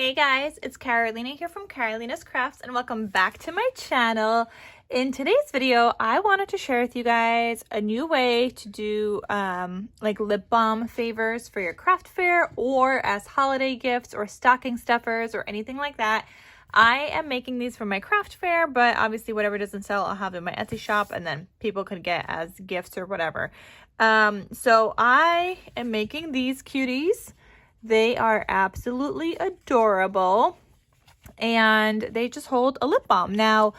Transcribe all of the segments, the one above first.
Hey guys, it's Carolina here from KarolinasKrafts and welcome back to my channel. In today's video, I wanted to share with you guys a new way to do like lip balm favors for your craft fair or as holiday gifts or stocking stuffers or anything like that. I am making these for my craft fair, but obviously whatever doesn't sell, I'll have in my Etsy shop and then people could get as gifts or whatever. So I am making these cuties. They are absolutely adorable and they just hold a lip balm. Now,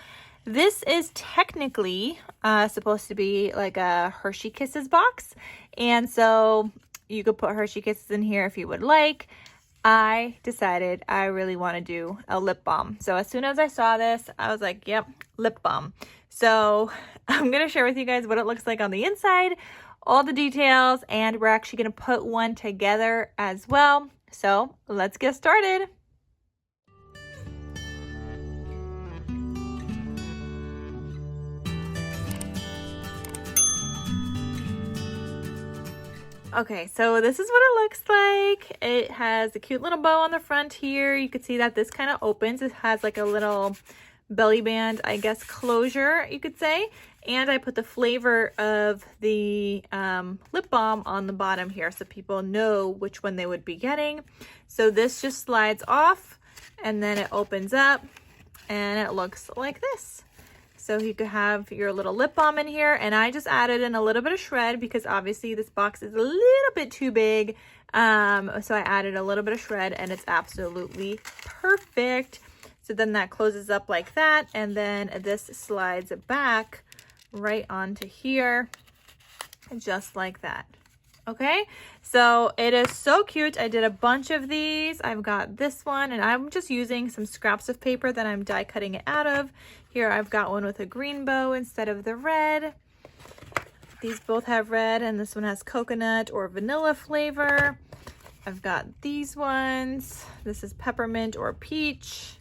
this is technically supposed to be like a Hershey Kisses box. And so you could put Hershey Kisses in here if you would like. I decided I really want to do a lip balm. So as soon as I saw this, I was like, yep, lip balm. So I'm going to share with you guys what it looks like on the inside, all the details, and we're actually going to put one together as well. So let's get started. Okay, so this is what it looks like. It has a cute little bow on the front here. You can see that this kind of opens. It has like a little belly band, I guess, closure, you could say. And I put the flavor of the lip balm on the bottom here so people know which one they would be getting. So this just slides off and then it opens up and it looks like this. So you could have your little lip balm in here, and I just added in a little bit of shred because obviously this box is a little bit too big. So I added a little bit of shred and it's absolutely perfect. So then that closes up like that, and then this slides back right onto here, just like that. Okay, so it is so cute. I did a bunch of these. I've got this one, and I'm just using some scraps of paper that I'm die cutting it out of. Here I've got one with a green bow instead of the red. These both have red, and this one has coconut or vanilla flavor. I've got these ones. This is peppermint or peach.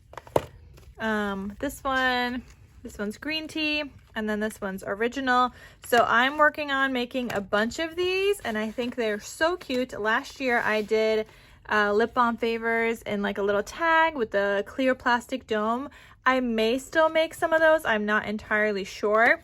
This one's green tea, and then this one's original. So I'm working on making a bunch of these, and I think they're so cute. Last year I did lip balm favors in like a little tag with the clear plastic dome. I may still make some of those. I'm not entirely sure.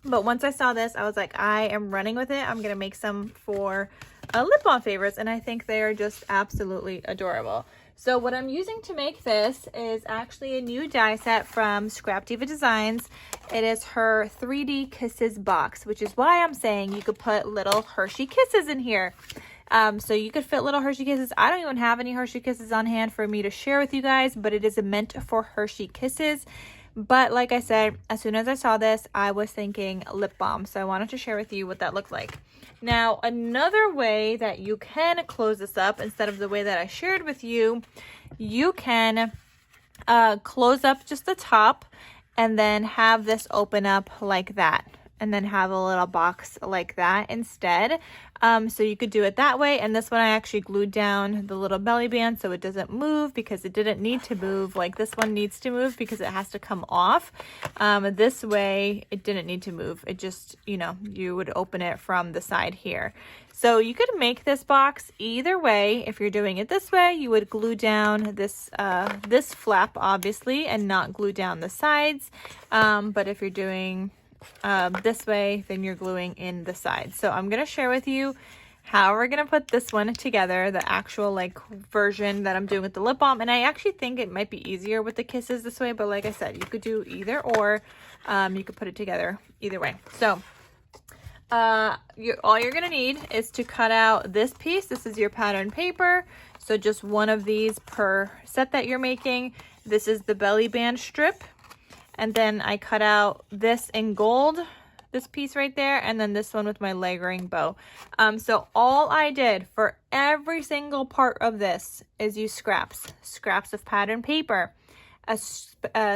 But once I saw this, I was like, I am running with it. I'm going to make some for lip balm favors, and I think they are just absolutely adorable. So what I'm using to make this is actually a new die set from Scrap Diva Designs. It is her 3D Kisses box, which is why I'm saying you could put little Hershey Kisses in here. So you could fit little Hershey Kisses. I don't even have any Hershey Kisses on hand for me to share with you guys, but it is meant for Hershey Kisses. But like I said, as soon as I saw this, I was thinking lip balm. So I wanted to share with you what that looked like. Now, another way that you can close this up instead of the way that I shared with you, you can close up just the top and then have this open up like that. And then have a little box like that instead. So you could do it that way. And this one I actually glued down the little belly band so it doesn't move, because it didn't need to move. Like this one needs to move because it has to come off. This way it didn't need to move. It just, you know, you would open it from the side here. So you could make this box either way. If you're doing it this way, you would glue down this this flap obviously and not glue down the sides. But if you're doing this way, then you're gluing in the sides. So I'm going to share with you how we're going to put this one together, the actual like version that I'm doing with the lip balm. And I actually think it might be easier with the kisses this way, but like I said, you could do either or. You could put it together either way. So all you're going to need is to cut out this piece. This is your pattern paper. So just one of these per set that you're making. This is the belly band strip. And then I cut out this in gold, this piece right there, and then this one with my layering bow. So all I did for every single part of this is use scraps of pattern paper, a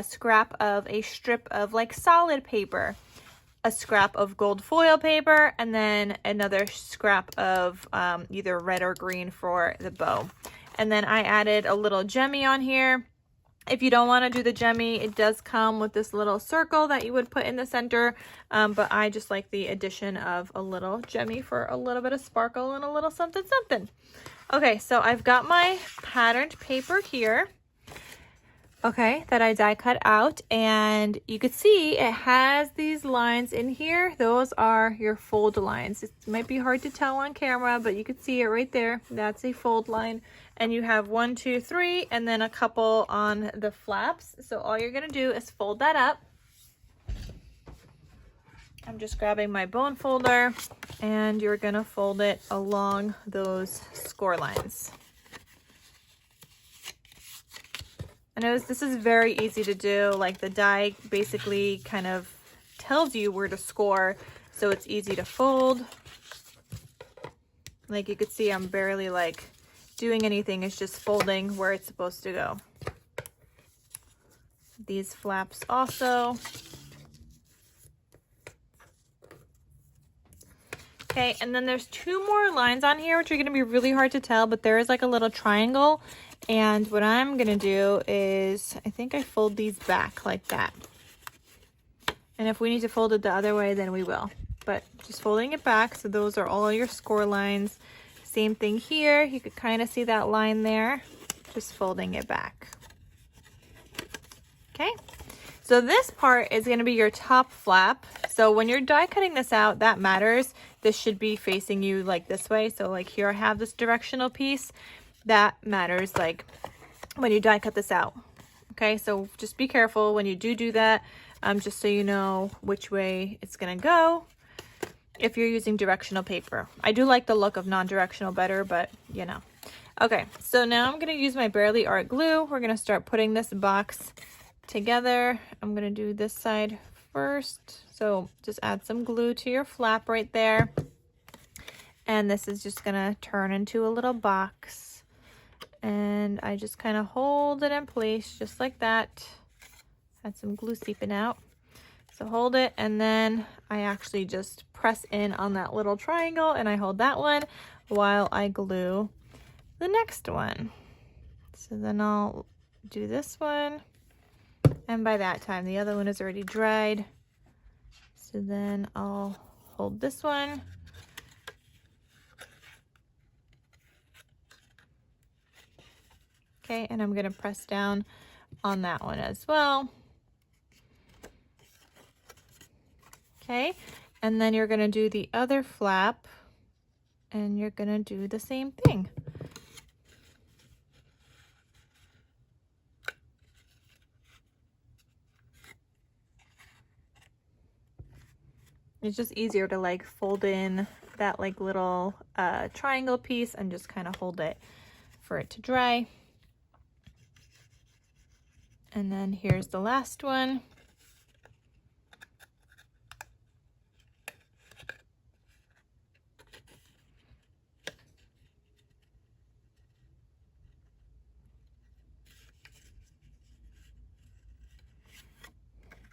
scrap of a strip of like solid paper, a scrap of gold foil paper, and then another scrap of either red or green for the bow. And then I added a little gemmy on here. If you don't want to do the gemmy, it does come with this little circle that you would put in the center, but I just like the addition of a little gemmy for a little bit of sparkle and a little something something. Okay, so I've got my patterned paper here. Okay, that I die cut out, and you could see it has these lines in here. Those are your fold lines. It might be hard to tell on camera, but you could see it right there. That's a fold line, and you have 1, 2, 3, and then a couple on the flaps. So all you're gonna do is fold that up. I'm just grabbing my bone folder, and you're gonna fold it along those score lines. I know this is very easy to do. Like, the die basically kind of tells you where to score, so it's easy to fold. Like you could see, I'm barely like doing anything. It's just folding where it's supposed to go. These flaps also. Okay, and then there's 2 more lines on here, which are gonna be really hard to tell, but there is like a little triangle. And what I'm gonna do is, I think I fold these back like that. And if we need to fold it the other way, then we will. But just folding it back, so those are all your score lines. Same thing here, you could kind of see that line there. Just folding it back. Okay, so this part is gonna be your top flap. So when you're die cutting this out, that matters. This should be facing you like this way. So like here I have this directional piece. That matters, like when you die cut this out. Okay, so just be careful when you do that, just so you know which way it's gonna go if you're using directional paper. I do like the look of non-directional better, but you know. Okay, so now I'm gonna use my Barely Art glue. We're gonna start putting this box together. I'm gonna do this side first. So just add some glue to your flap right there. And this is just gonna turn into a little box. And I just kind of hold it in place just like that. Had some glue seeping out. So hold it, and then I actually just press in on that little triangle, and I hold that one while I glue the next one. So then I'll do this one, and by that time the other one is already dried. So then I'll hold this one. Okay, and I'm gonna press down on that one as well. Okay, and then you're gonna do the other flap, and you're gonna do the same thing. It's just easier to like fold in that like little triangle piece and just kind of hold it for it to dry. And then here's the last one.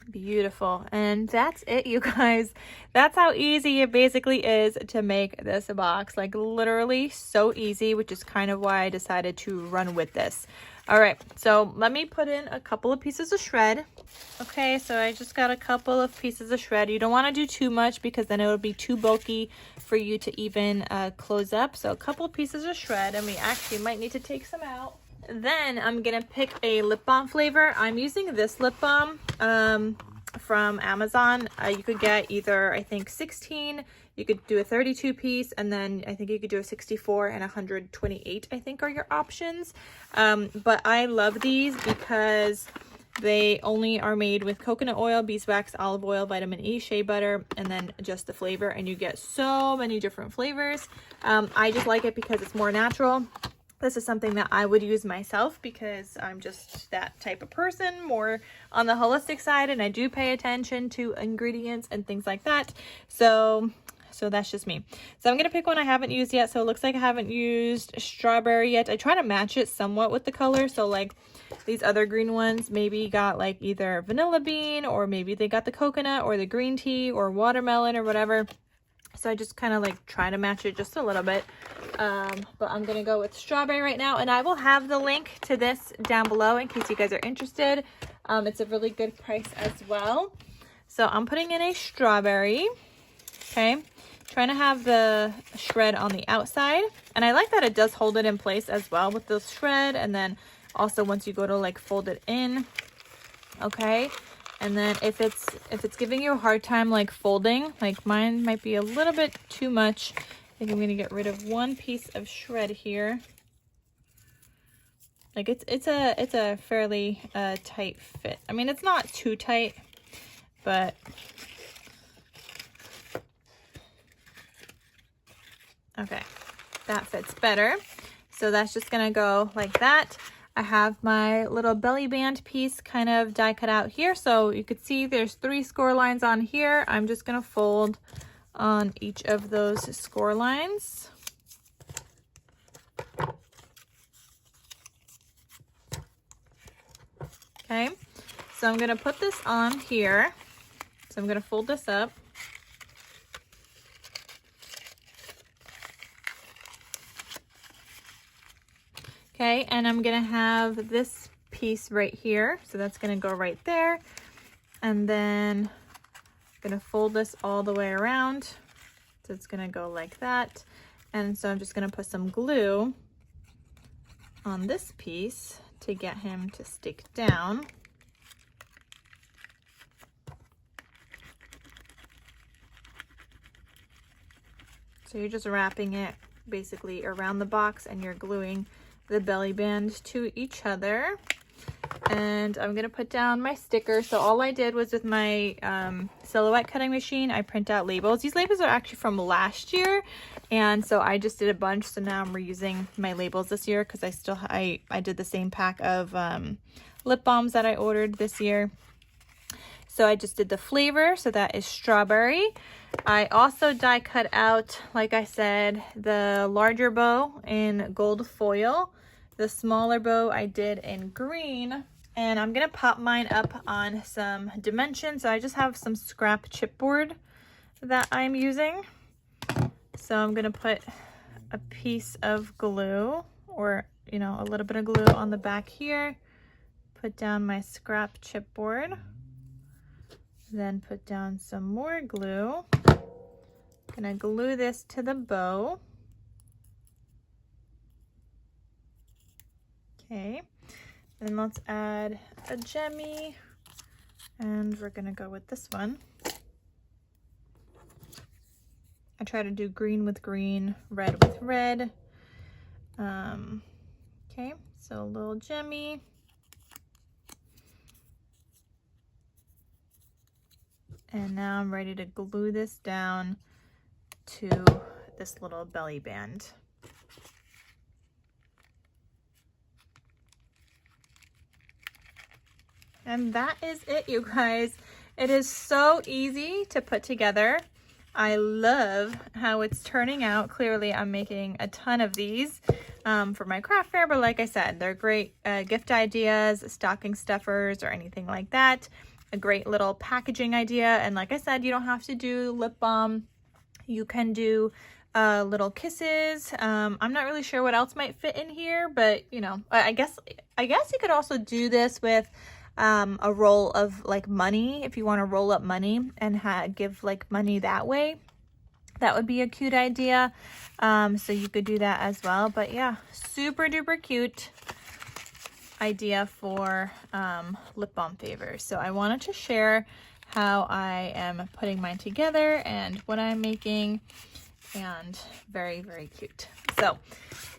Beautiful. And that's it, you guys. That's how easy it basically is to make this box. Like literally so easy, which is kind of why I decided to run with this. All right, so let me put in a couple of pieces of shred. Okay, so I just got a couple of pieces of shred. You don't want to do too much because then it will be too bulky for you to even close up. So a couple of pieces of shred, and we actually might need to take some out. Then I'm gonna pick a lip balm flavor. I'm using this lip balm from Amazon. You could get either, I think, 16, you could do a 32 piece, and then I think you could do a 64 and 128, I think are your options. But I love these because they only are made with coconut oil, beeswax, olive oil, vitamin E, shea butter, and then just the flavor, and you get so many different flavors. I just like it because it's more natural. This is something that I would use myself because I'm just that type of person, more on the holistic side, and I do pay attention to ingredients and things like that. So that's just me. So I'm gonna pick one I haven't used yet. So it looks like I haven't used strawberry yet. I try to match it somewhat with the color. So like these other green ones maybe got like either vanilla bean, or maybe they got the coconut or the green tea or watermelon or whatever. So I just kind of like try to match it just a little bit. But I'm gonna go with strawberry right now, and I will have the link to this down below in case you guys are interested. It's a really good price as well. So I'm putting in a strawberry. Okay, trying to have the shred on the outside, and I like that it does hold it in place as well with the shred, and then also once you go to like fold it in. Okay, and then if it's giving you a hard time like folding, like mine might be a little bit too much, I think I'm gonna get rid of one piece of shred here. Like it's a fairly tight fit. I mean, it's not too tight, but okay, that fits better. So that's just gonna go like that. I have my little belly band piece kind of die cut out here. So you could see there's 3 score lines on here. I'm just gonna fold on each of those score lines. Okay, so I'm gonna put this on here. So I'm gonna fold this up. Okay, and I'm gonna have this piece right here. So that's gonna go right there. And then I'm gonna fold this all the way around. So it's gonna go like that. And so I'm just gonna put some glue on this piece to get him to stick down. So you're just wrapping it basically around the box and you're gluing the belly band to each other. And I'm gonna put down my sticker. So all I did was with my silhouette cutting machine, I print out labels. These labels are actually from last year, and so I just did a bunch. So now I'm reusing my labels this year because I did the same pack of lip balms that I ordered this year. So I just did the flavor, so that is strawberry. I also die cut out, like I said, the larger bow in gold foil. The smaller bow I did in green. And I'm gonna pop mine up on some dimensions. So I just have some scrap chipboard that I'm using. So I'm gonna put a piece of glue, or you know, a little bit of glue on the back here. Put down my scrap chipboard. Then put down some more glue. Gonna glue this to the bow. Okay, then let's add a gemmy, and we're gonna go with this one. I try to do green with green, red with red. Okay, so a little gemmy. And now I'm ready to glue this down to this little belly band. And that is it, you guys. It is so easy to put together. I love how it's turning out. Clearly, I'm making a ton of these for my craft fair, but like I said, they're great gift ideas, stocking stuffers, or anything like that. A great little packaging idea. And like I said, you don't have to do lip balm. You can do little kisses. I'm not really sure what else might fit in here, but you know, I guess you could also do this with a roll of like money. If you want to roll up money and give like money that way, that would be a cute idea. So you could do that as well. But yeah, super duper cute idea for lip balm favors. So I wanted to share how I am putting mine together and what I'm making, and very, very cute. So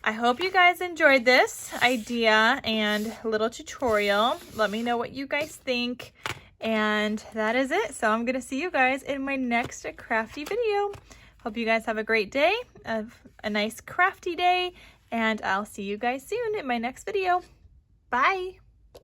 I hope you guys enjoyed this idea and little tutorial. Let me know what you guys think. And that is it. So I'm gonna see you guys in my next crafty video. Hope you guys have a great day, a nice crafty day, and I'll see you guys soon in my next video. Bye.